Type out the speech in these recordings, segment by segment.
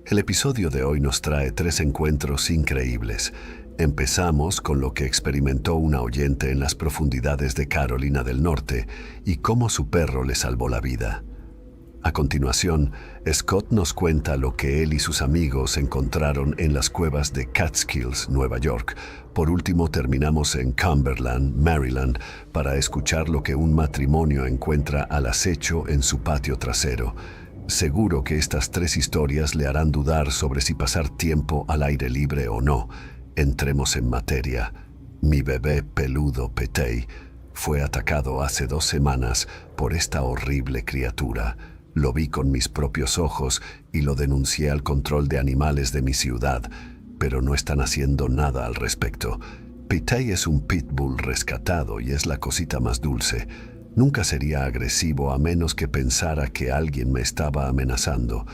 El episodio de hoy nos trae 3 encuentros increíbles. Empezamos con lo que experimentó una oyente en las profundidades de Carolina del Norte y cómo su perro le salvó la vida. A continuación, Scott nos cuenta lo que él y sus amigos encontraron en las cuevas de Catskills, Nueva York. Por último, terminamos en Cumberland, Maryland, para escuchar lo que un matrimonio encuentra al acecho en su patio trasero. Seguro que estas 3 historias le harán dudar sobre si pasar tiempo al aire libre o no. Entremos en materia. Mi bebé peludo Petey fue atacado hace 2 semanas por esta horrible criatura. Lo vi con mis propios ojos y lo denuncié al control de animales de mi ciudad, pero no están haciendo nada al respecto. Petey es un pitbull rescatado y es la cosita más dulce. Nunca sería agresivo a menos que pensara que alguien me estaba amenazando.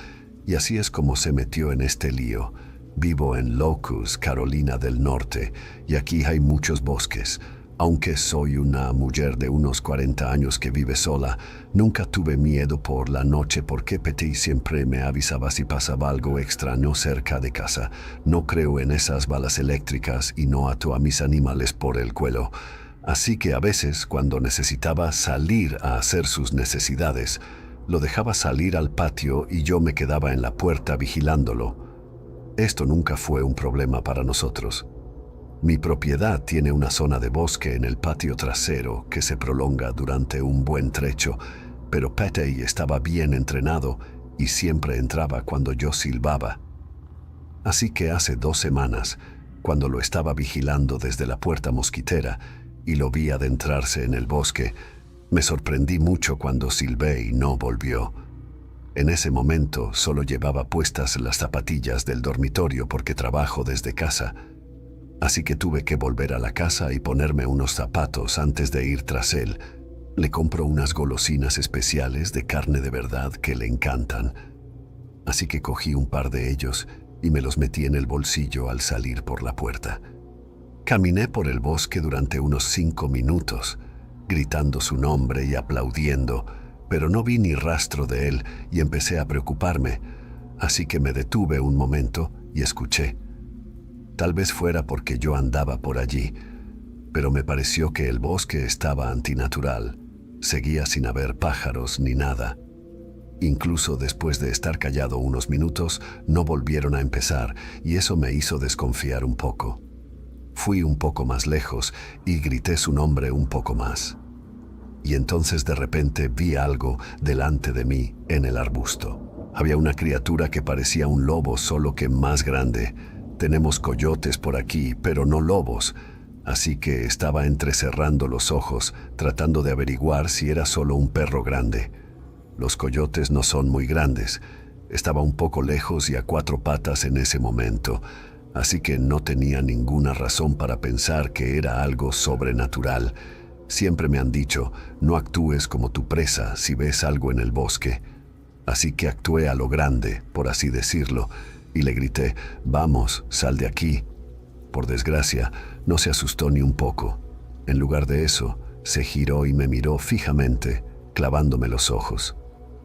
Y así es como se metió en este lío. Vivo en Locust, Carolina del Norte, y aquí hay muchos bosques. Aunque soy una mujer de unos 40 años que vive sola, nunca tuve miedo por la noche porque Petey siempre me avisaba si pasaba algo extraño cerca de casa. No creo en esas balas eléctricas y no ato a mis animales por el cuello. Así que a veces, cuando necesitaba salir a hacer sus necesidades, lo dejaba salir al patio y yo me quedaba en la puerta vigilándolo. Esto nunca fue un problema para nosotros. Mi propiedad tiene una zona de bosque en el patio trasero que se prolonga durante un buen trecho, pero Petey estaba bien entrenado y siempre entraba cuando yo silbaba. Así que hace 2 semanas, cuando lo estaba vigilando desde la puerta mosquitera y lo vi adentrarse en el bosque, me sorprendí mucho cuando silbé y no volvió. En ese momento solo llevaba puestas las zapatillas del dormitorio porque trabajo desde casa. Así que tuve que volver a la casa y ponerme unos zapatos antes de ir tras él. Le compro unas golosinas especiales de carne de verdad que le encantan. Así que cogí un par de ellos y me los metí en el bolsillo al salir por la puerta. Caminé por el bosque durante unos 5 minutos, gritando su nombre y aplaudiendo, pero no vi ni rastro de él y empecé a preocuparme. Así que me detuve un momento y escuché. Tal vez fuera porque yo andaba por allí, pero me pareció que el bosque estaba antinatural. Seguía sin haber pájaros ni nada. Incluso después de estar callado unos minutos, no volvieron a empezar y eso me hizo desconfiar un poco. Fui un poco más lejos y grité su nombre un poco más. Y entonces de repente vi algo delante de mí en el arbusto. Había una criatura que parecía un lobo, solo que más grande. Tenemos coyotes por aquí, pero no lobos, así que estaba entrecerrando los ojos, tratando de averiguar si era solo un perro grande. Los coyotes no son muy grandes. Estaba un poco lejos y a 4 patas en ese momento, así que no tenía ninguna razón para pensar que era algo sobrenatural. Siempre me han dicho, no actúes como tu presa si ves algo en el bosque. Así que actué a lo grande, por así decirlo, y le grité, «Vamos, sal de aquí». Por desgracia, no se asustó ni un poco. En lugar de eso, se giró y me miró fijamente, clavándome los ojos.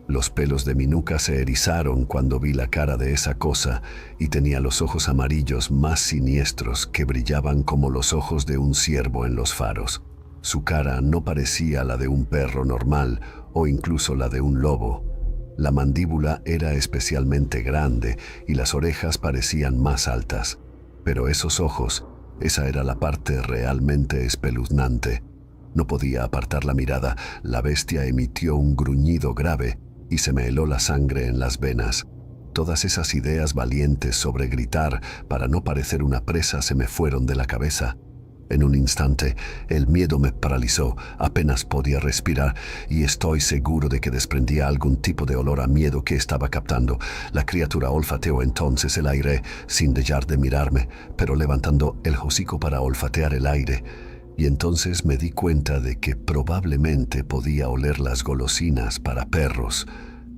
Los pelos de mi nuca se erizaron cuando vi la cara de esa cosa y tenía los ojos amarillos más siniestros que brillaban como los ojos de un ciervo en los faros. Su cara no parecía la de un perro normal o incluso la de un lobo. La mandíbula era especialmente grande y las orejas parecían más altas. Pero esos ojos, esa era la parte realmente espeluznante. No podía apartar la mirada. La bestia emitió un gruñido grave y se me heló la sangre en las venas. Todas esas ideas valientes sobre gritar para no parecer una presa se me fueron de la cabeza. En un instante, el miedo me paralizó, apenas podía respirar y estoy seguro de que desprendía algún tipo de olor a miedo que estaba captando. La criatura olfateó entonces el aire sin dejar de mirarme, pero levantando el hocico para olfatear el aire. Y entonces me di cuenta de que probablemente podía oler las golosinas para perros.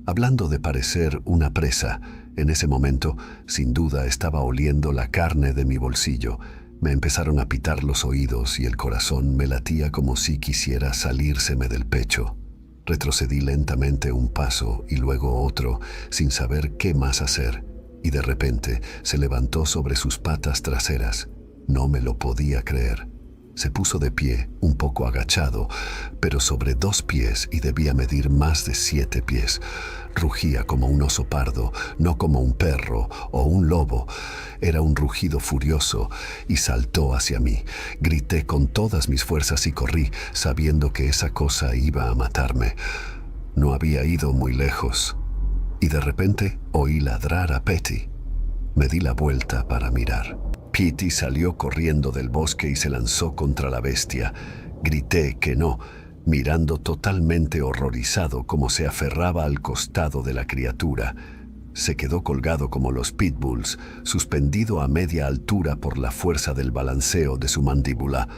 Hablando de parecer una presa, en ese momento, sin duda, estaba oliendo la carne de mi bolsillo. Me empezaron a pitar los oídos y el corazón me latía como si quisiera salírseme del pecho. Retrocedí lentamente un paso y luego otro, sin saber qué más hacer. y de repente se levantó sobre sus patas traseras. No me lo podía creer. Se puso de pie, un poco agachado, pero sobre 2 pies y debía medir más de 7 pies. Rugía como un oso pardo, no como un perro o un lobo. Era un rugido furioso y saltó hacia mí. Grité con todas mis fuerzas y corrí, sabiendo que esa cosa iba a matarme. No había ido muy lejos y de repente oí ladrar a Petey. Me di la vuelta para mirar. Petey salió corriendo del bosque y se lanzó contra la bestia. Grité que no, mirando totalmente horrorizado cómo se aferraba al costado de la criatura. Se quedó colgado como los pitbulls, suspendido a media altura por la fuerza del balanceo de su mandíbula.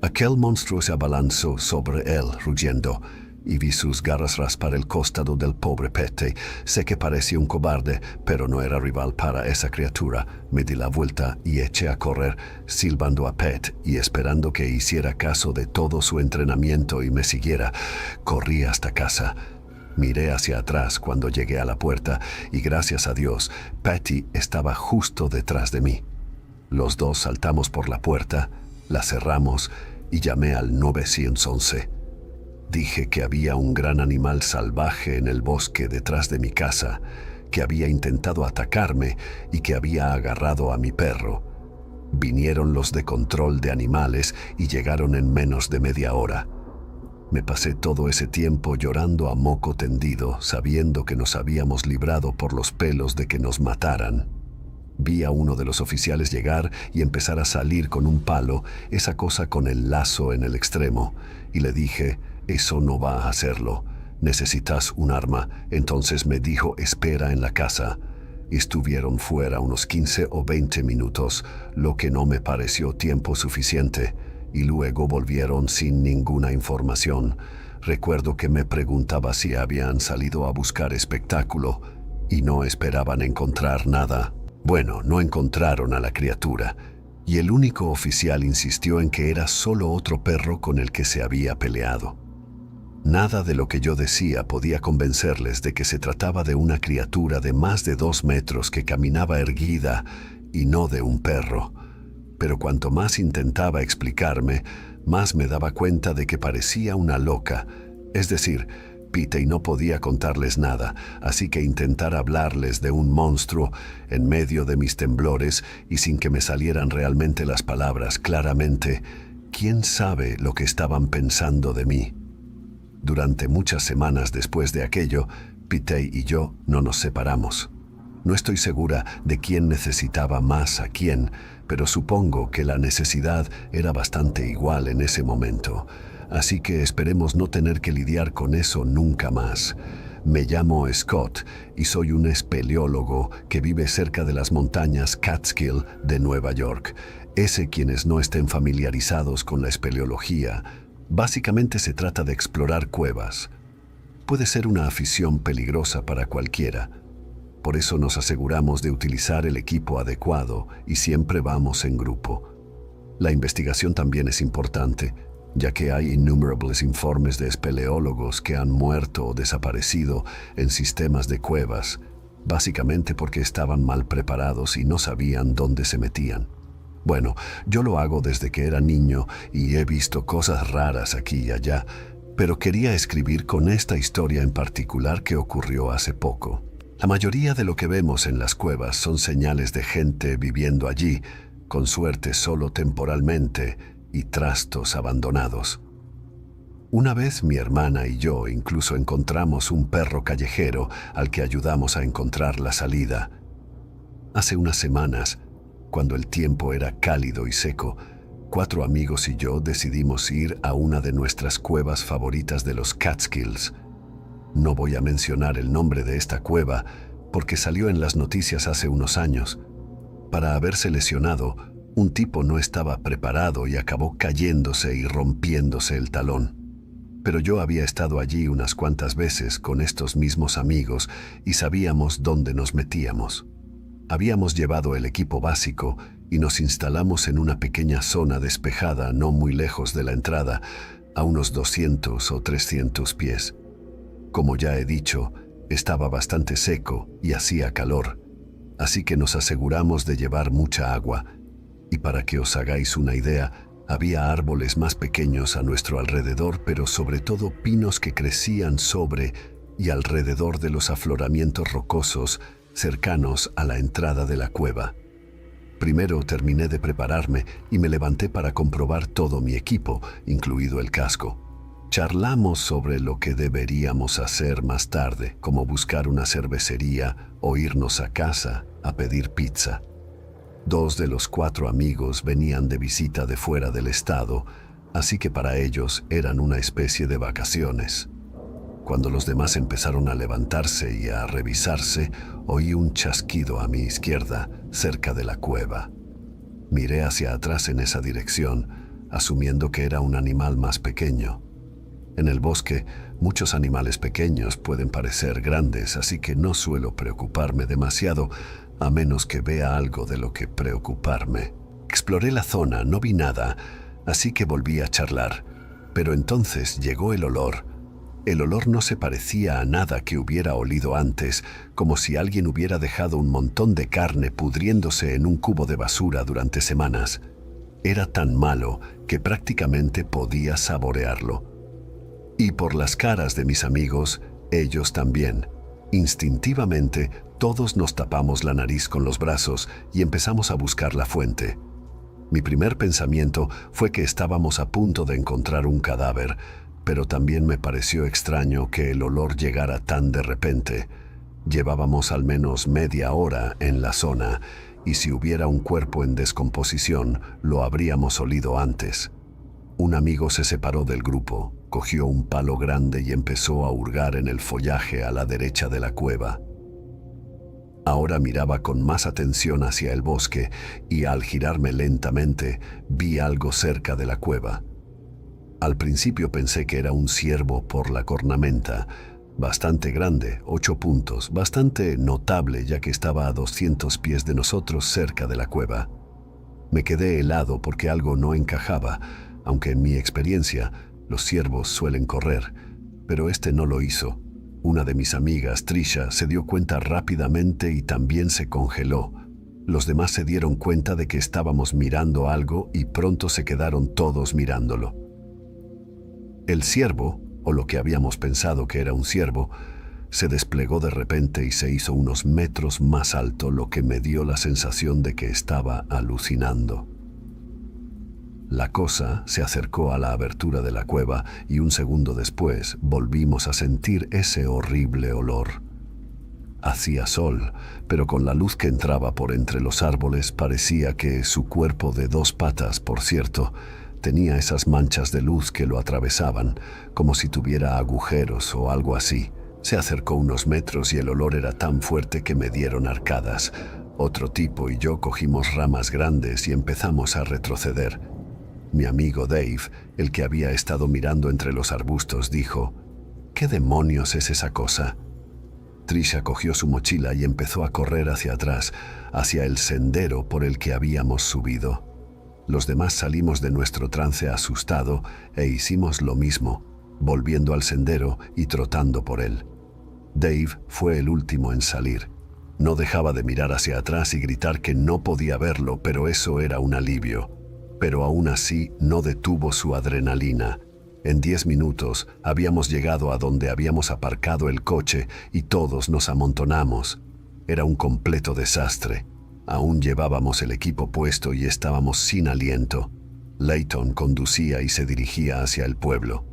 Aquel monstruo se abalanzó sobre él, rugiendo, y vi sus garras raspar el costado del pobre Petey. Sé que parecía un cobarde, pero no era rival para esa criatura. Me di la vuelta y eché a correr, silbando a Pet y esperando que hiciera caso de todo su entrenamiento y me siguiera. Corrí hasta casa. Miré hacia atrás cuando llegué a la puerta y gracias a Dios, Petey estaba justo detrás de mí. Los dos saltamos por la puerta, la cerramos y llamé al 911. Dije que había un gran animal salvaje en el bosque detrás de mi casa, que había intentado atacarme y que había agarrado a mi perro. Vinieron los de control de animales y llegaron en menos de media hora. Me pasé todo ese tiempo llorando a moco tendido, sabiendo que nos habíamos librado por los pelos de que nos mataran. Vi a uno de los oficiales llegar y empezar a salir con un palo, esa cosa con el lazo en el extremo, y le dije: «Eso no va a hacerlo. Necesitas un arma». Entonces me dijo: «Espera en la casa». Estuvieron fuera unos 15 o 20 minutos, lo que no me pareció tiempo suficiente, y luego volvieron sin ninguna información. Recuerdo que me preguntaba si habían salido a buscar espectáculo y no esperaban encontrar nada. Bueno, no encontraron a la criatura, y el único oficial insistió en que era solo otro perro con el que se había peleado. Nada de lo que yo decía podía convencerles de que se trataba de una criatura de más de 2 metros que caminaba erguida y no de un perro. Pero cuanto más intentaba explicarme, más me daba cuenta de que parecía una loca. Es decir, Petey no podía contarles nada, así que intentar hablarles de un monstruo en medio de mis temblores y sin que me salieran realmente las palabras claramente, ¿quién sabe lo que estaban pensando de mí? Durante muchas semanas después de aquello, Petey y yo no nos separamos. No estoy segura de quién necesitaba más a quién, pero supongo que la necesidad era bastante igual en ese momento. Así que esperemos no tener que lidiar con eso nunca más. Me llamo Scott y soy un espeleólogo que vive cerca de las montañas Catskill de Nueva York. Quienes no estén familiarizados con la espeleología, básicamente se trata de explorar cuevas. Puede ser una afición peligrosa para cualquiera. Por eso nos aseguramos de utilizar el equipo adecuado y siempre vamos en grupo. La investigación también es importante, ya que hay innumerables informes de espeleólogos que han muerto o desaparecido en sistemas de cuevas, básicamente porque estaban mal preparados y no sabían dónde se metían. Bueno, yo lo hago desde que era niño y he visto cosas raras aquí y allá, pero quería escribir con esta historia en particular que ocurrió hace poco. La mayoría de lo que vemos en las cuevas son señales de gente viviendo allí, con suerte solo temporalmente, y trastos abandonados. Una vez mi hermana y yo incluso encontramos un perro callejero al que ayudamos a encontrar la salida. Hace unas semanas, cuando el tiempo era cálido y seco, 4 amigos y yo decidimos ir a una de nuestras cuevas favoritas de los Catskills. No voy a mencionar el nombre de esta cueva porque salió en las noticias hace unos años. Para haberse lesionado, un tipo no estaba preparado y acabó cayéndose y rompiéndose el talón. Pero yo había estado allí unas cuantas veces con estos mismos amigos y sabíamos dónde nos metíamos. Habíamos llevado el equipo básico y nos instalamos en una pequeña zona despejada no muy lejos de la entrada, a unos 200 o 300 pies. Como ya he dicho, estaba bastante seco y hacía calor. así que nos aseguramos de llevar mucha agua. Y para que os hagáis una idea, había árboles más pequeños a nuestro alrededor, pero sobre todo pinos que crecían sobre y alrededor de los afloramientos rocosos cercanos a la entrada de la cueva. Primero terminé de prepararme y me levanté para comprobar todo mi equipo, incluido el casco. Charlamos sobre lo que deberíamos hacer más tarde, como buscar una cervecería o irnos a casa a pedir pizza. 2 de los 4 amigos venían de visita de fuera del estado, así que para ellos eran una especie de vacaciones. Cuando los demás empezaron a levantarse y a revisarse, oí un chasquido a mi izquierda, cerca de la cueva. Miré hacia atrás en esa dirección, asumiendo que era un animal más pequeño. En el bosque, muchos animales pequeños pueden parecer grandes, así que no suelo preocuparme demasiado, a menos que vea algo de lo que preocuparme. Exploré la zona, no vi nada, así que volví a charlar. Pero entonces llegó el olor. El olor no se parecía a nada que hubiera olido antes, como si alguien hubiera dejado un montón de carne pudriéndose en un cubo de basura durante semanas. Era tan malo que prácticamente podía saborearlo. Y por las caras de mis amigos, ellos también. Instintivamente, todos nos tapamos la nariz con los brazos y empezamos a buscar la fuente. Mi primer pensamiento fue que estábamos a punto de encontrar un cadáver, pero también me pareció extraño que el olor llegara tan de repente. Llevábamos al menos media hora en la zona, y si hubiera un cuerpo en descomposición, lo habríamos olido antes. Un amigo se separó del grupo, cogió un palo grande y empezó a hurgar en el follaje a la derecha de la cueva. Ahora miraba con más atención hacia el bosque y al girarme lentamente vi algo cerca de la cueva. Al principio pensé que era un ciervo por la cornamenta, bastante grande, 8 puntos, bastante notable ya que estaba a 200 pies de nosotros cerca de la cueva. Me quedé helado porque algo no encajaba, aunque en mi experiencia los ciervos suelen correr, pero este no lo hizo. Una de mis amigas, Trisha, se dio cuenta rápidamente y también se congeló. Los demás se dieron cuenta de que estábamos mirando algo y pronto se quedaron todos mirándolo. El ciervo, o lo que habíamos pensado que era un ciervo, se desplegó de repente y se hizo unos metros más alto, lo que me dio la sensación de que estaba alucinando. La cosa se acercó a la abertura de la cueva y un segundo después volvimos a sentir ese horrible olor. Hacía sol, pero con la luz que entraba por entre los árboles parecía que su cuerpo de 2 patas, por cierto, tenía esas manchas de luz que lo atravesaban, como si tuviera agujeros o algo así. Se acercó unos metros y el olor era tan fuerte que me dieron arcadas. Otro tipo y yo cogimos ramas grandes y empezamos a retroceder. Mi amigo Dave, el que había estado mirando entre los arbustos, dijo: ¿Qué demonios es esa cosa? Trisha cogió su mochila y empezó a correr hacia atrás, hacia el sendero por el que habíamos subido. Los demás salimos de nuestro trance asustado e hicimos lo mismo, volviendo al sendero y trotando por él. Dave fue el último en salir. No dejaba de mirar hacia atrás y gritar que no podía verlo, pero eso era un alivio. Pero aún así no detuvo su adrenalina. En 10 minutos habíamos llegado a donde habíamos aparcado el coche y todos nos amontonamos. Era un completo desastre. Aún llevábamos el equipo puesto y estábamos sin aliento. Layton conducía y se dirigía hacia el pueblo.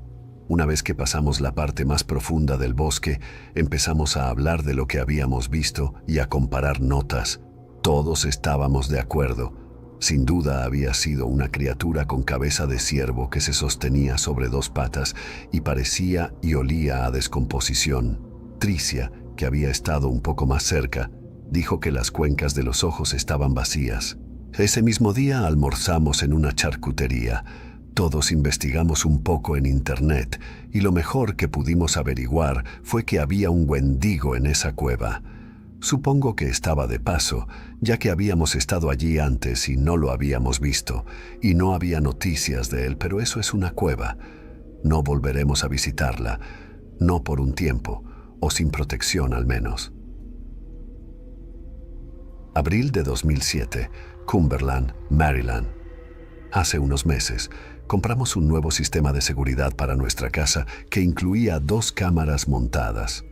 Una vez que pasamos la parte más profunda del bosque, empezamos a hablar de lo que habíamos visto y a comparar notas. Todos estábamos de acuerdo. Sin duda había sido una criatura con cabeza de ciervo que se sostenía sobre 2 patas y parecía y olía a descomposición. Tricia, que había estado un poco más cerca, dijo que las cuencas de los ojos estaban vacías. Ese mismo día almorzamos en una charcutería. Todos investigamos un poco en internet y lo mejor que pudimos averiguar fue que había un wendigo en esa cueva. Supongo que estaba de paso, ya que habíamos estado allí antes y no lo habíamos visto, y no había noticias de él, pero eso es una cueva. No volveremos a visitarla, no por un tiempo, o sin protección al menos. Abril de 2007, Cumberland, Maryland. Hace unos meses, compramos un nuevo sistema de seguridad para nuestra casa que incluía 2 cámaras montadas.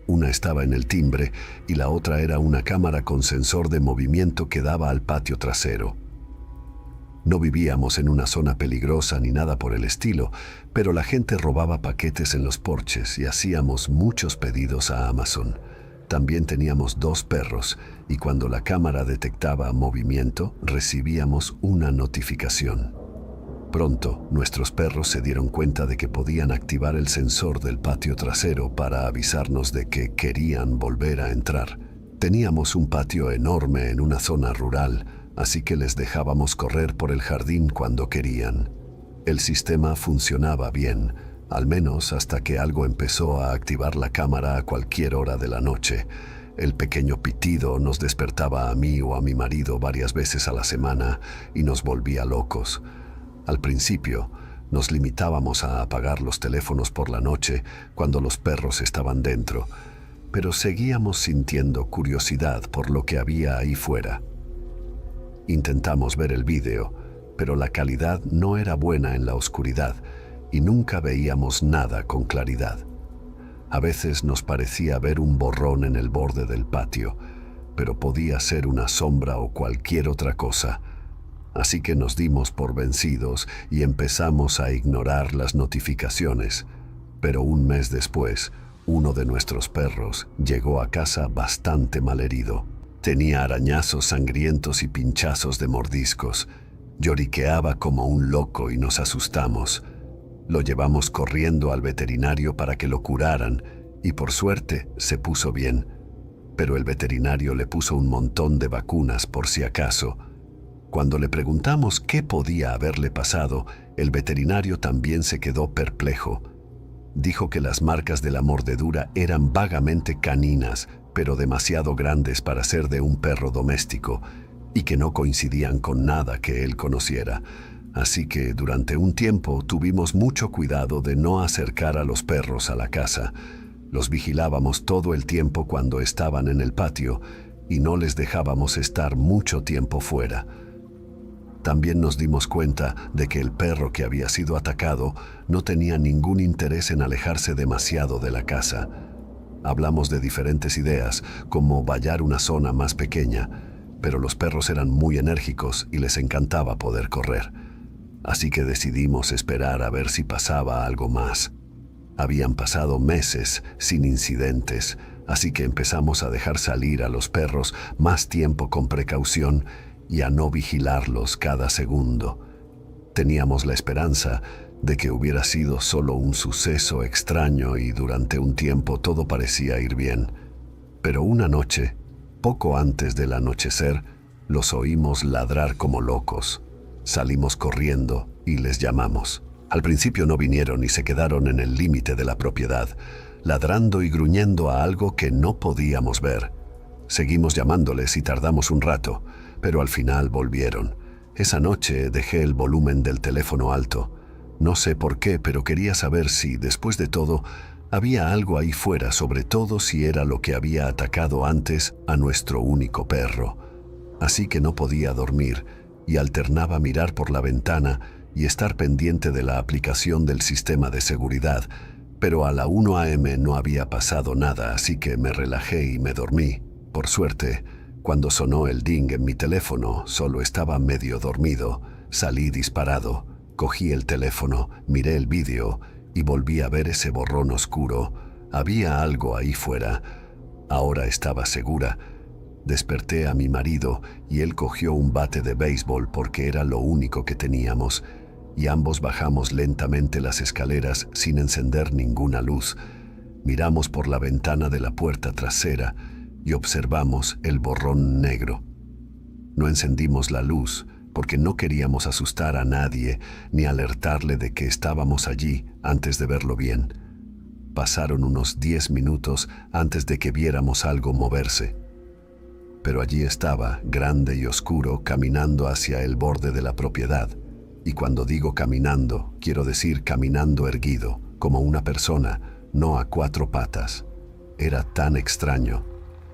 Una estaba en el timbre y la otra era una cámara con sensor de movimiento que daba al patio trasero. No vivíamos en una zona peligrosa ni nada por el estilo, pero la gente robaba paquetes en los porches y hacíamos muchos pedidos a Amazon. También teníamos 2 perros y cuando la cámara detectaba movimiento, recibíamos una notificación. Pronto, nuestros perros se dieron cuenta de que podían activar el sensor del patio trasero para avisarnos de que querían volver a entrar. Teníamos un patio enorme en una zona rural, así que les dejábamos correr por el jardín cuando querían. El sistema funcionaba bien, al menos hasta que algo empezó a activar la cámara a cualquier hora de la noche. El pequeño pitido nos despertaba a mí o a mi marido varias veces a la semana y nos volvía locos. Al principio, nos limitábamos a apagar los teléfonos por la noche cuando los perros estaban dentro, pero seguíamos sintiendo curiosidad por lo que había ahí fuera. Intentamos ver el vídeo, pero la calidad no era buena en la oscuridad y nunca veíamos nada con claridad. A veces nos parecía ver un borrón en el borde del patio, pero podía ser una sombra o cualquier otra cosa. Así que nos dimos por vencidos y empezamos a ignorar las notificaciones. Pero un mes después, uno de nuestros perros llegó a casa bastante malherido. Tenía arañazos sangrientos y pinchazos de mordiscos. Lloriqueaba como un loco y nos asustamos. Lo llevamos corriendo al veterinario para que lo curaran y por suerte se puso bien. Pero el veterinario le puso un montón de vacunas por si acaso. Cuando le preguntamos qué podía haberle pasado, el veterinario también se quedó perplejo. Dijo que las marcas de la mordedura eran vagamente caninas, pero demasiado grandes para ser de un perro doméstico, y que no coincidían con nada que él conociera. Así que durante un tiempo tuvimos mucho cuidado de no acercar a los perros a la casa. Los vigilábamos todo el tiempo cuando estaban en el patio y no les dejábamos estar mucho tiempo fuera. También nos dimos cuenta de que el perro que había sido atacado no tenía ningún interés en alejarse demasiado de la casa. Hablamos de diferentes ideas, como vallar una zona más pequeña, pero los perros eran muy enérgicos y les encantaba poder correr. Así que decidimos esperar a ver si pasaba algo más. Habían pasado meses sin incidentes, así que empezamos a dejar salir a los perros más tiempo con precaución y a no vigilarlos cada segundo. Teníamos la esperanza de que hubiera sido solo un suceso extraño y durante un tiempo todo parecía ir bien. Pero una noche, poco antes del anochecer, los oímos ladrar como locos. Salimos corriendo y les llamamos. Al principio no vinieron y se quedaron en el límite de la propiedad, ladrando y gruñendo a algo que no podíamos ver. Seguimos llamándoles y tardamos un rato, pero al final volvieron. Esa noche dejé el volumen del teléfono alto. No sé por qué, pero quería saber si, después de todo, había algo ahí fuera, sobre todo si era lo que había atacado antes a nuestro único perro. Así que no podía dormir y alternaba mirar por la ventana y estar pendiente de la aplicación del sistema de seguridad, pero a la 1 a.m. no había pasado nada, así que me relajé y me dormí. Por suerte, cuando sonó el ding en mi teléfono, solo estaba medio dormido. Salí disparado, cogí el teléfono, miré el vídeo y volví a ver ese borrón oscuro. Había algo ahí fuera. Ahora estaba segura. Desperté a mi marido y él cogió un bate de béisbol porque era lo único que teníamos, y ambos bajamos lentamente las escaleras sin encender ninguna luz. Miramos por la ventana de la puerta trasera y observamos el borrón negro. No encendimos la luz porque no queríamos asustar a nadie ni alertarle de que estábamos allí antes de verlo bien. Pasaron unos 10 minutos antes de que viéramos algo moverse. Pero allí estaba, grande y oscuro, caminando hacia el borde de la propiedad. Y cuando digo caminando, quiero decir caminando erguido, como una persona, no a 4 patas. Era tan extraño.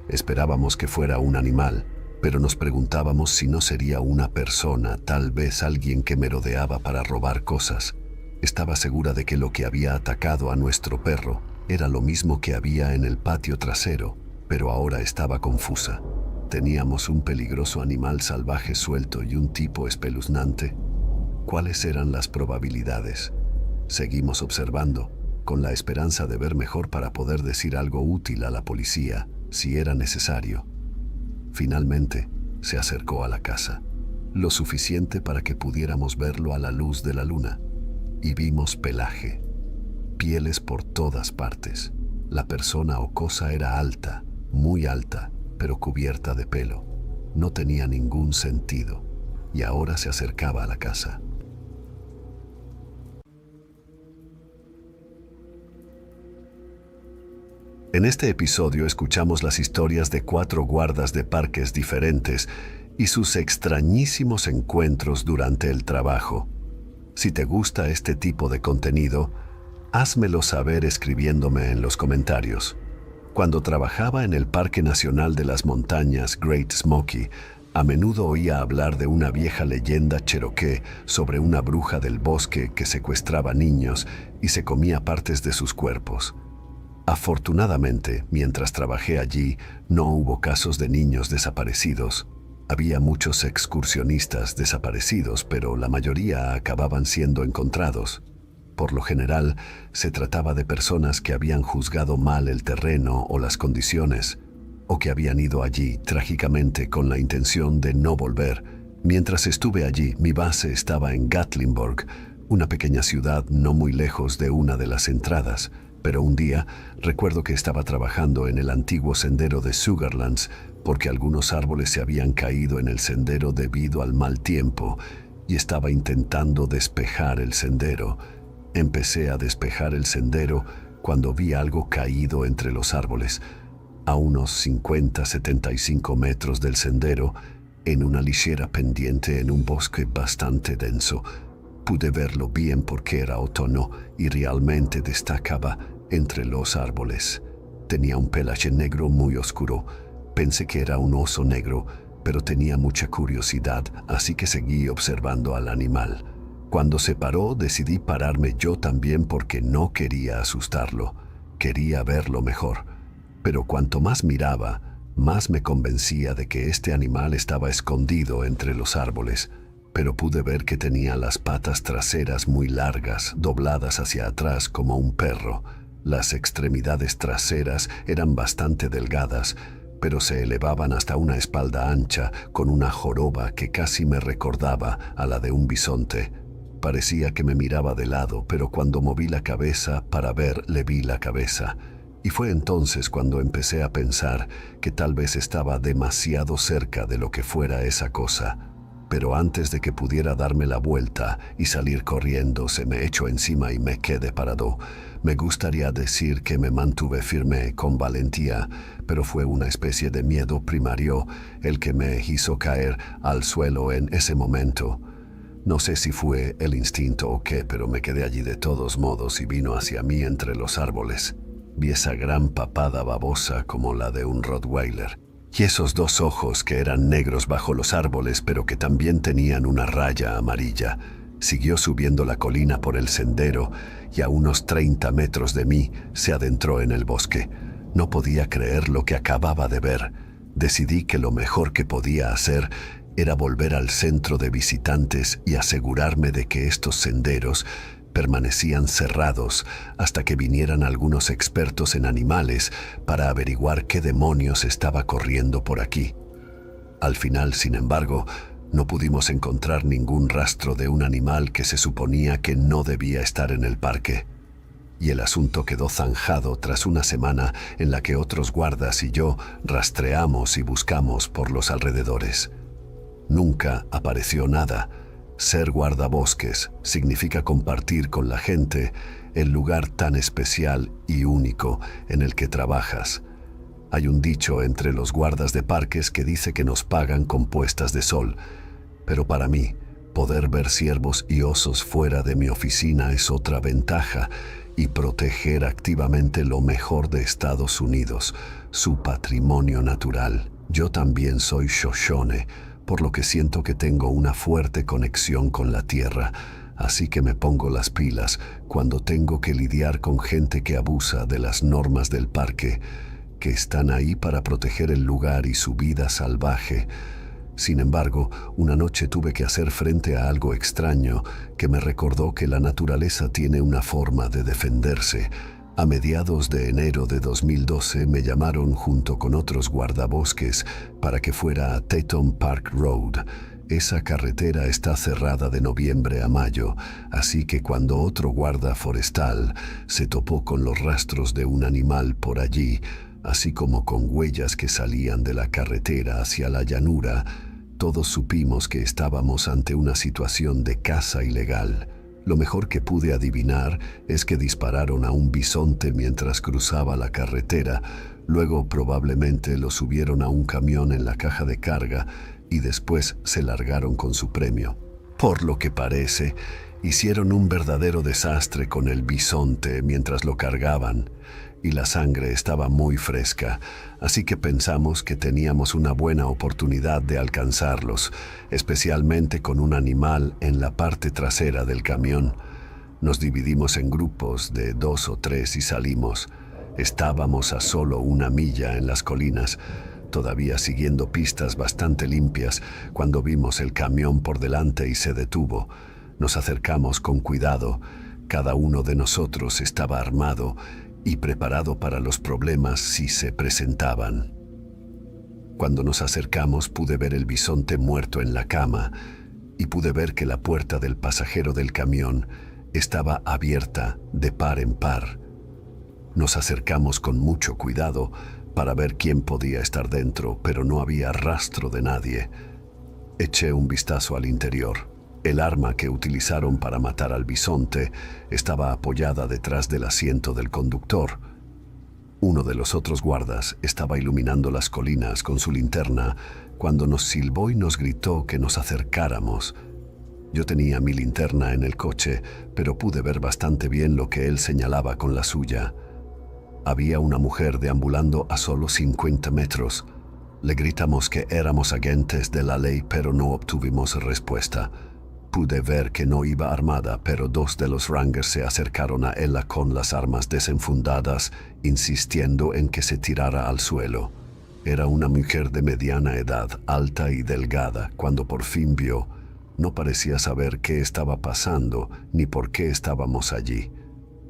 Esperábamos que fuera un animal, pero nos preguntábamos si no sería una persona, tal vez alguien que merodeaba para robar cosas. Estaba segura de que lo que había atacado a nuestro perro era lo mismo que había en el patio trasero, pero ahora estaba confusa. ¿Teníamos un peligroso animal salvaje suelto y un tipo espeluznante? ¿Cuáles eran las probabilidades? Seguimos observando, con la esperanza de ver mejor para poder decir algo útil a la policía, si era necesario. Finalmente, se acercó a la casa, lo suficiente para que pudiéramos verlo a la luz de la luna, y vimos pelaje, pieles por todas partes. La persona o cosa era alta, muy alta, pero cubierta de pelo. No tenía ningún sentido, y ahora se acercaba a la casa. En este episodio escuchamos las historias de 4 guardas de parques diferentes y sus extrañísimos encuentros durante el trabajo. Si te gusta este tipo de contenido, házmelo saber escribiéndome en los comentarios. Cuando trabajaba en el Parque Nacional de las Montañas Great Smoky, a menudo oía hablar de una vieja leyenda cherokee sobre una bruja del bosque que secuestraba niños y se comía partes de sus cuerpos. Afortunadamente, mientras trabajé allí, no hubo casos de niños desaparecidos. Había muchos excursionistas desaparecidos, pero la mayoría acababan siendo encontrados. Por lo general, se trataba de personas que habían juzgado mal el terreno o las condiciones, o que habían ido allí trágicamente con la intención de no volver. Mientras estuve allí, mi base estaba en Gatlinburg, una pequeña ciudad no muy lejos de una de las entradas. Pero un día recuerdo que estaba trabajando en el antiguo sendero de Sugarlands porque algunos árboles se habían caído en el sendero debido al mal tiempo y estaba intentando despejar el sendero. Empecé a despejar el sendero cuando vi algo caído entre los árboles. A unos 50-75 metros del sendero, en una ligera pendiente en un bosque bastante denso. Pude verlo bien porque era otoño y realmente destacaba entre los árboles. Tenía un pelaje negro muy oscuro. Pensé que era un oso negro, pero tenía mucha curiosidad, así que seguí observando al animal. Cuando se paró, decidí pararme yo también porque no quería asustarlo. Quería verlo mejor. Pero cuanto más miraba, más me convencía de que este animal estaba escondido entre los árboles. Pero pude ver que tenía las patas traseras muy largas, dobladas hacia atrás como un perro. Las extremidades traseras eran bastante delgadas, pero se elevaban hasta una espalda ancha con una joroba que casi me recordaba a la de un bisonte. Parecía que me miraba de lado, pero cuando moví la cabeza para ver, le vi la cabeza. Y fue entonces cuando empecé a pensar que tal vez estaba demasiado cerca de lo que fuera esa cosa. Pero antes de que pudiera darme la vuelta y salir corriendo, se me echó encima y me quedé parado. Me gustaría decir que me mantuve firme con valentía, pero fue una especie de miedo primario el que me hizo caer al suelo en ese momento. No sé si fue el instinto o qué, pero me quedé allí de todos modos y vino hacia mí entre los árboles. Vi esa gran papada babosa como la de un Rottweiler. Y esos 2 ojos que eran negros bajo los árboles, pero que también tenían una raya amarilla. Siguió subiendo la colina por el sendero y a unos 30 metros de mí se adentró en el bosque. No podía creer lo que acababa de ver. Decidí que lo mejor que podía hacer era volver al centro de visitantes y asegurarme de que estos senderos permanecían cerrados hasta que vinieran algunos expertos en animales para averiguar qué demonios estaba corriendo por aquí. Al final, sin embargo, no pudimos encontrar ningún rastro de un animal que se suponía que no debía estar en el parque. Y el asunto quedó zanjado tras una semana en la que otros guardas y yo rastreamos y buscamos por los alrededores. Nunca apareció nada. Ser guardabosques significa compartir con la gente el lugar tan especial y único en el que trabajas. Hay un dicho entre los guardas de parques que dice que nos pagan con puestas de sol, pero para mí, poder ver ciervos y osos fuera de mi oficina es otra ventaja y proteger activamente lo mejor de Estados Unidos, su patrimonio natural. Yo también soy Shoshone, por lo que siento que tengo una fuerte conexión con la tierra, así que me pongo las pilas cuando tengo que lidiar con gente que abusa de las normas del parque, que están ahí para proteger el lugar y su vida salvaje. Sin embargo, una noche tuve que hacer frente a algo extraño que me recordó que la naturaleza tiene una forma de defenderse. A mediados de enero de 2012 me llamaron junto con otros guardabosques para que fuera a Teton Park Road. Esa carretera está cerrada de noviembre a mayo, así que cuando otro guarda forestal se topó con los rastros de un animal por allí, así como con huellas que salían de la carretera hacia la llanura, todos supimos que estábamos ante una situación de caza ilegal. Lo mejor que pude adivinar es que dispararon a un bisonte mientras cruzaba la carretera, luego probablemente lo subieron a un camión en la caja de carga y después se largaron con su premio. Por lo que parece, hicieron un verdadero desastre con el bisonte mientras lo cargaban, y la sangre estaba muy fresca, así que pensamos que teníamos una buena oportunidad de alcanzarlos, especialmente con un animal en la parte trasera del camión. Nos dividimos en grupos de 2 o 3 y salimos. Estábamos a solo 1 milla en las colinas, todavía siguiendo pistas bastante limpias, cuando vimos el camión por delante y se detuvo. Nos acercamos con cuidado. Cada uno de nosotros estaba armado y preparado para los problemas si se presentaban. Cuando nos acercamos pude ver el bisonte muerto en la cama y pude ver que la puerta del pasajero del camión estaba abierta de par en par. Nos acercamos con mucho cuidado para ver quién podía estar dentro, pero no había rastro de nadie. Eché un vistazo al interior. El arma que utilizaron para matar al bisonte estaba apoyada detrás del asiento del conductor. Uno de los otros guardas estaba iluminando las colinas con su linterna cuando nos silbó y nos gritó que nos acercáramos. Yo tenía mi linterna en el coche, pero pude ver bastante bien lo que él señalaba con la suya. Había una mujer deambulando a solo 50 metros. Le gritamos que éramos agentes de la ley, pero no obtuvimos respuesta. Pude ver que no iba armada, pero 2 de los Rangers se acercaron a ella con las armas desenfundadas, insistiendo en que se tirara al suelo. Era una mujer de mediana edad, alta y delgada. Cuando por fin vio, no parecía saber qué estaba pasando ni por qué estábamos allí.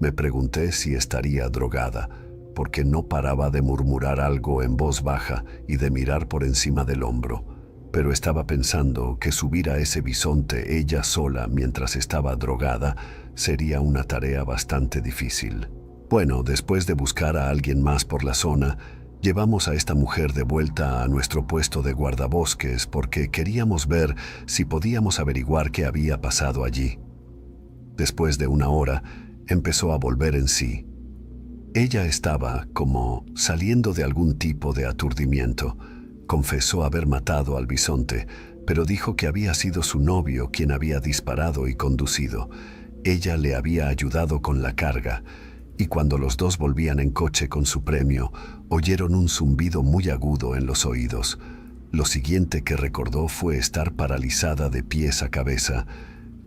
Me pregunté si estaría drogada, porque no paraba de murmurar algo en voz baja y de mirar por encima del hombro. Pero estaba pensando que subir a ese bisonte ella sola mientras estaba drogada sería una tarea bastante difícil. Bueno, después de buscar a alguien más por la zona, llevamos a esta mujer de vuelta a nuestro puesto de guardabosques porque queríamos ver si podíamos averiguar qué había pasado allí. Después de 1 hora, empezó a volver en sí. Ella estaba como saliendo de algún tipo de aturdimiento. Confesó haber matado al bisonte, pero dijo que había sido su novio quien había disparado y conducido. Ella le había ayudado con la carga, y cuando los 2 volvían en coche con su premio, oyeron un zumbido muy agudo en los oídos. Lo siguiente que recordó fue estar paralizada de pies a cabeza.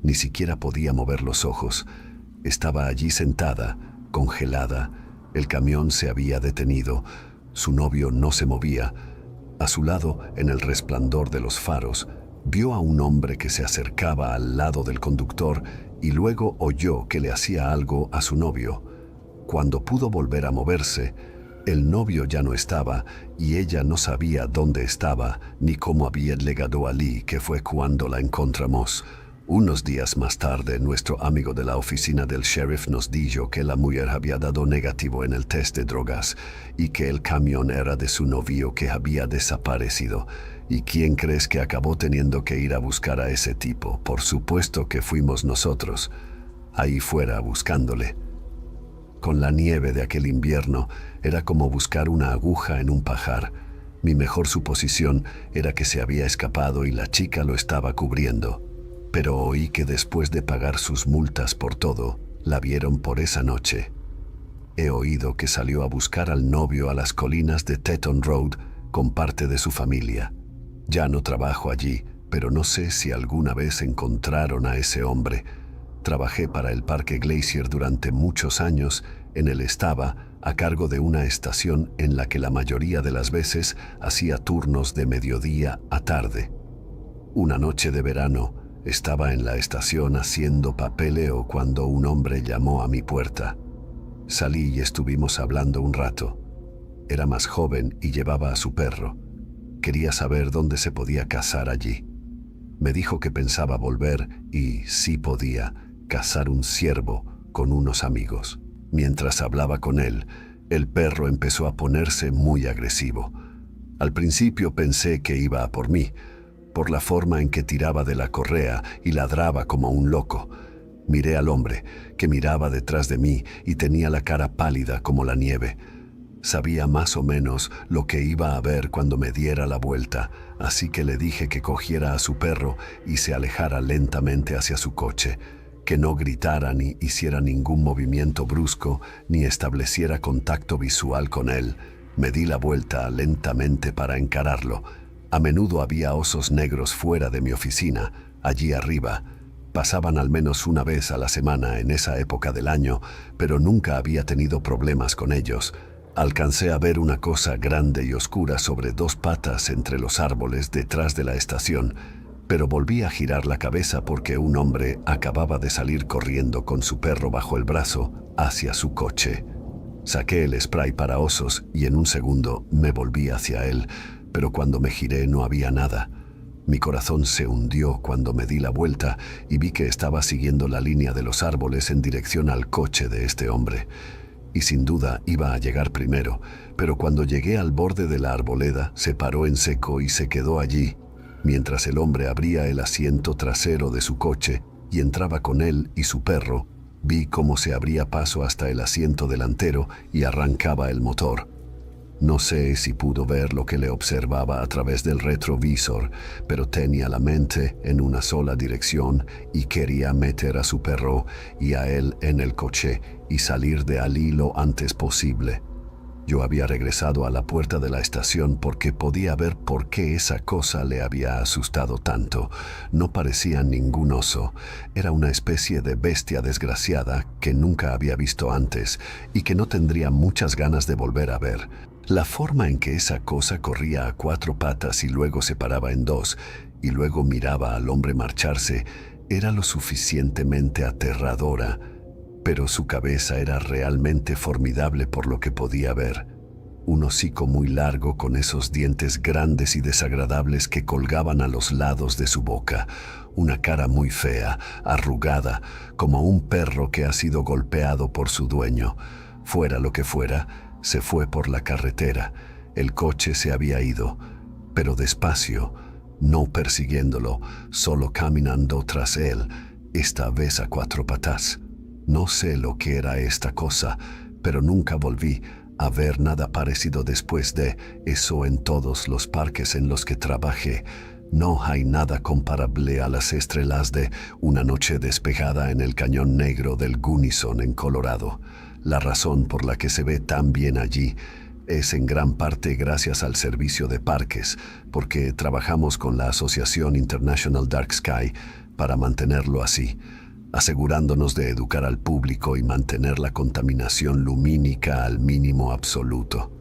Ni siquiera podía mover los ojos. Estaba allí sentada, congelada. El camión se había detenido. Su novio no se movía. A su lado, en el resplandor de los faros, vio a un hombre que se acercaba al lado del conductor y luego oyó que le hacía algo a su novio. Cuando pudo volver a moverse, el novio ya no estaba y ella no sabía dónde estaba ni cómo había llegado allí, que fue cuando la encontramos. Unos días más tarde, nuestro amigo de la oficina del sheriff nos dijo que la mujer había dado negativo en el test de drogas y que el camión era de su novio que había desaparecido. ¿Y quién crees que acabó teniendo que ir a buscar a ese tipo? Por supuesto que fuimos nosotros, ahí fuera buscándole. Con la nieve de aquel invierno, era como buscar una aguja en un pajar. Mi mejor suposición era que se había escapado y la chica lo estaba cubriendo. Pero oí que después de pagar sus multas por todo, la vieron por esa noche. He oído que salió a buscar al novio a las colinas de Teton Road con parte de su familia. Ya no trabajo allí, pero no sé si alguna vez encontraron a ese hombre. Trabajé para el Parque Glacier durante muchos años. En él estaba a cargo de una estación en la que la mayoría de las veces hacía turnos de mediodía a tarde. Una noche de verano, estaba en la estación haciendo papeleo cuando un hombre llamó a mi puerta. Salí y estuvimos hablando un rato. Era más joven y llevaba a su perro. Quería saber dónde se podía cazar allí. Me dijo que pensaba volver y, si podía, cazar un ciervo con unos amigos. Mientras hablaba con él, el perro empezó a ponerse muy agresivo. Al principio pensé que iba a por mí, por la forma en que tiraba de la correa y ladraba como un loco. Miré al hombre, que miraba detrás de mí y tenía la cara pálida como la nieve. Sabía más o menos lo que iba a ver cuando me diera la vuelta, así que le dije que cogiera a su perro y se alejara lentamente hacia su coche, que no gritara ni hiciera ningún movimiento brusco ni estableciera contacto visual con él. Me di la vuelta lentamente para encararlo. A menudo había osos negros fuera de mi oficina, allí arriba. Pasaban al menos una vez a la semana en esa época del año, pero nunca había tenido problemas con ellos. Alcancé a ver una cosa grande y oscura sobre dos patas entre los árboles detrás de la estación, pero volví a girar la cabeza porque un hombre acababa de salir corriendo con su perro bajo el brazo hacia su coche. Saqué el spray para osos y en un segundo me volví hacia él, pero cuando me giré no había nada. Mi corazón se hundió cuando me di la vuelta y vi que estaba siguiendo la línea de los árboles en dirección al coche de este hombre. Y sin duda iba a llegar primero, pero cuando llegué al borde de la arboleda se paró en seco y se quedó allí, mientras el hombre abría el asiento trasero de su coche y entraba con él y su perro. Vi cómo se abría paso hasta el asiento delantero y arrancaba el motor. No sé si pudo ver lo que le observaba a través del retrovisor, pero tenía la mente en una sola dirección y quería meter a su perro y a él en el coche y salir de allí lo antes posible. Yo había regresado a la puerta de la estación porque podía ver por qué esa cosa le había asustado tanto. No parecía ningún oso. Era una especie de bestia desgraciada que nunca había visto antes y que no tendría muchas ganas de volver a ver. La forma en que esa cosa corría a cuatro patas y luego se paraba en dos y luego miraba al hombre marcharse era lo suficientemente aterradora, pero su cabeza era realmente formidable por lo que podía ver. Un hocico muy largo con esos dientes grandes y desagradables que colgaban a los lados de su boca. Una cara muy fea, arrugada, como un perro que ha sido golpeado por su dueño. Fuera lo que fuera, se fue por la carretera. El coche se había ido, pero despacio, no persiguiéndolo, solo caminando tras él, esta vez a cuatro patas. No sé lo que era esta cosa, pero nunca volví a ver nada parecido después de eso en todos los parques en los que trabajé. No hay nada comparable a las estrellas de Una noche despejada en el Cañón Negro del Gunnison en Colorado. La razón por la que se ve tan bien allí es en gran parte gracias al servicio de parques, porque trabajamos con la Asociación International Dark Sky para mantenerlo así, asegurándonos de educar al público y mantener la contaminación lumínica al mínimo absoluto.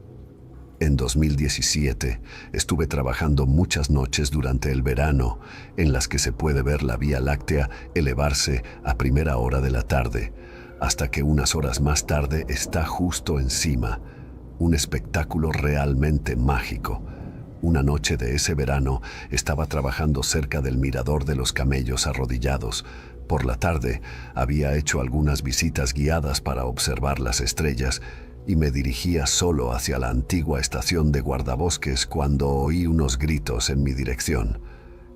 En 2017 estuve trabajando muchas noches durante el verano en las que se puede ver la Vía Láctea elevarse a primera hora de la tarde, hasta que unas horas más tarde está justo encima. Un espectáculo realmente mágico. Una noche de ese verano estaba trabajando cerca del mirador de los camellos arrodillados. Por la tarde había hecho algunas visitas guiadas para observar las estrellas y me dirigía solo hacia la antigua estación de guardabosques cuando oí unos gritos en mi dirección.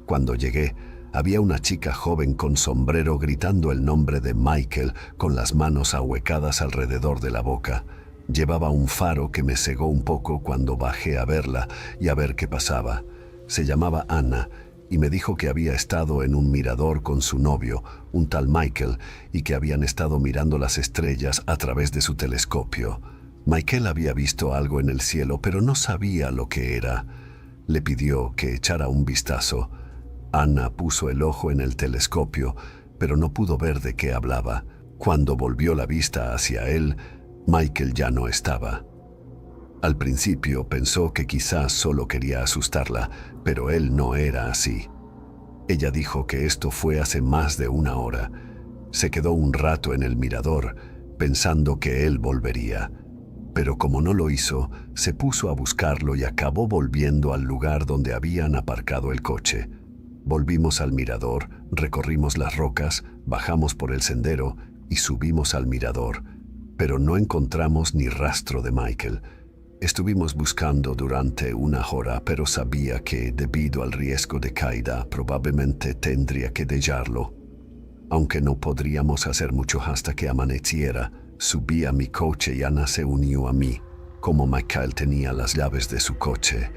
Cuando llegué, había una chica joven con sombrero gritando el nombre de Michael con las manos ahuecadas alrededor de la boca. Llevaba un faro que me cegó un poco cuando bajé a verla y a ver qué pasaba. Se llamaba Anna y me dijo que había estado en un mirador con su novio, un tal Michael, y que habían estado mirando las estrellas a través de su telescopio. Michael había visto algo en el cielo, pero no sabía lo que era. Le pidió que echara un vistazo. Anna puso el ojo en el telescopio, pero no pudo ver de qué hablaba. Cuando volvió la vista hacia él, Michael ya no estaba. Al principio pensó que quizás solo quería asustarla, pero él no era así. Ella dijo que esto fue hace más de una hora. Se quedó un rato en el mirador, pensando que él volvería. Pero como no lo hizo, se puso a buscarlo y acabó volviendo al lugar donde habían aparcado el coche. Volvimos al mirador, recorrimos las rocas, bajamos por el sendero y subimos al mirador, pero no encontramos ni rastro de Michael. Estuvimos buscando durante una hora, pero sabía que, debido al riesgo de caída, probablemente tendría que dejarlo. Aunque no podríamos hacer mucho hasta que amaneciera, subí a mi coche y Anna se unió a mí. Como Michael tenía las llaves de su coche,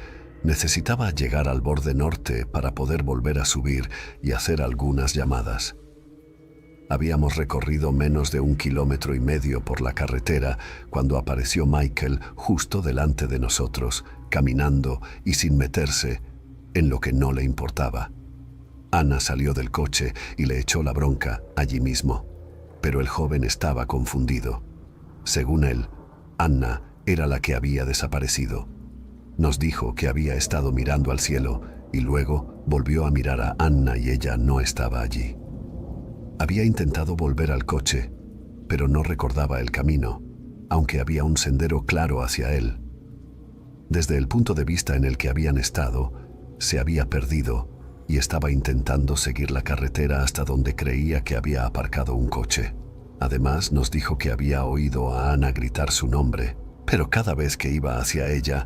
necesitaba llegar al borde norte para poder volver a subir y hacer algunas llamadas. Habíamos recorrido menos de 1,5 kilómetros por la carretera cuando apareció Michael justo delante de nosotros, caminando y sin meterse en lo que no le importaba. Anna salió del coche y le echó la bronca allí mismo, pero el joven estaba confundido. Según él, Anna era la que había desaparecido. Nos dijo que había estado mirando al cielo y luego volvió a mirar a Anna y ella no estaba allí. Había intentado volver al coche, pero no recordaba el camino, aunque había un sendero claro hacia él. Desde el punto de vista en el que habían estado, se había perdido y estaba intentando seguir la carretera hasta donde creía que había aparcado un coche. Además, nos dijo que había oído a Anna gritar su nombre, pero cada vez que iba hacia ella,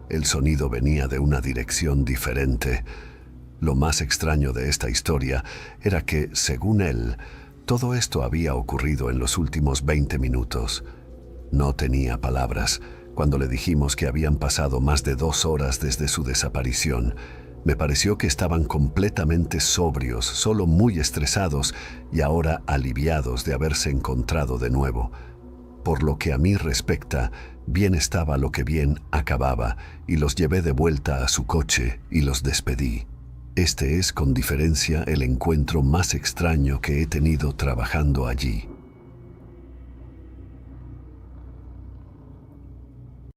el sonido venía de una dirección diferente. Lo más extraño de esta historia era que, según él, todo esto había ocurrido en los últimos 20 minutos. No tenía palabras. Cuando le dijimos que habían pasado más de 2 horas desde su desaparición, me pareció que estaban completamente sobrios, solo muy estresados y ahora aliviados de haberse encontrado de nuevo. Por lo que a mí respecta, bien estaba lo que bien acababa, y los llevé de vuelta a su coche y los despedí. Este es con diferencia el encuentro más extraño que he tenido trabajando allí.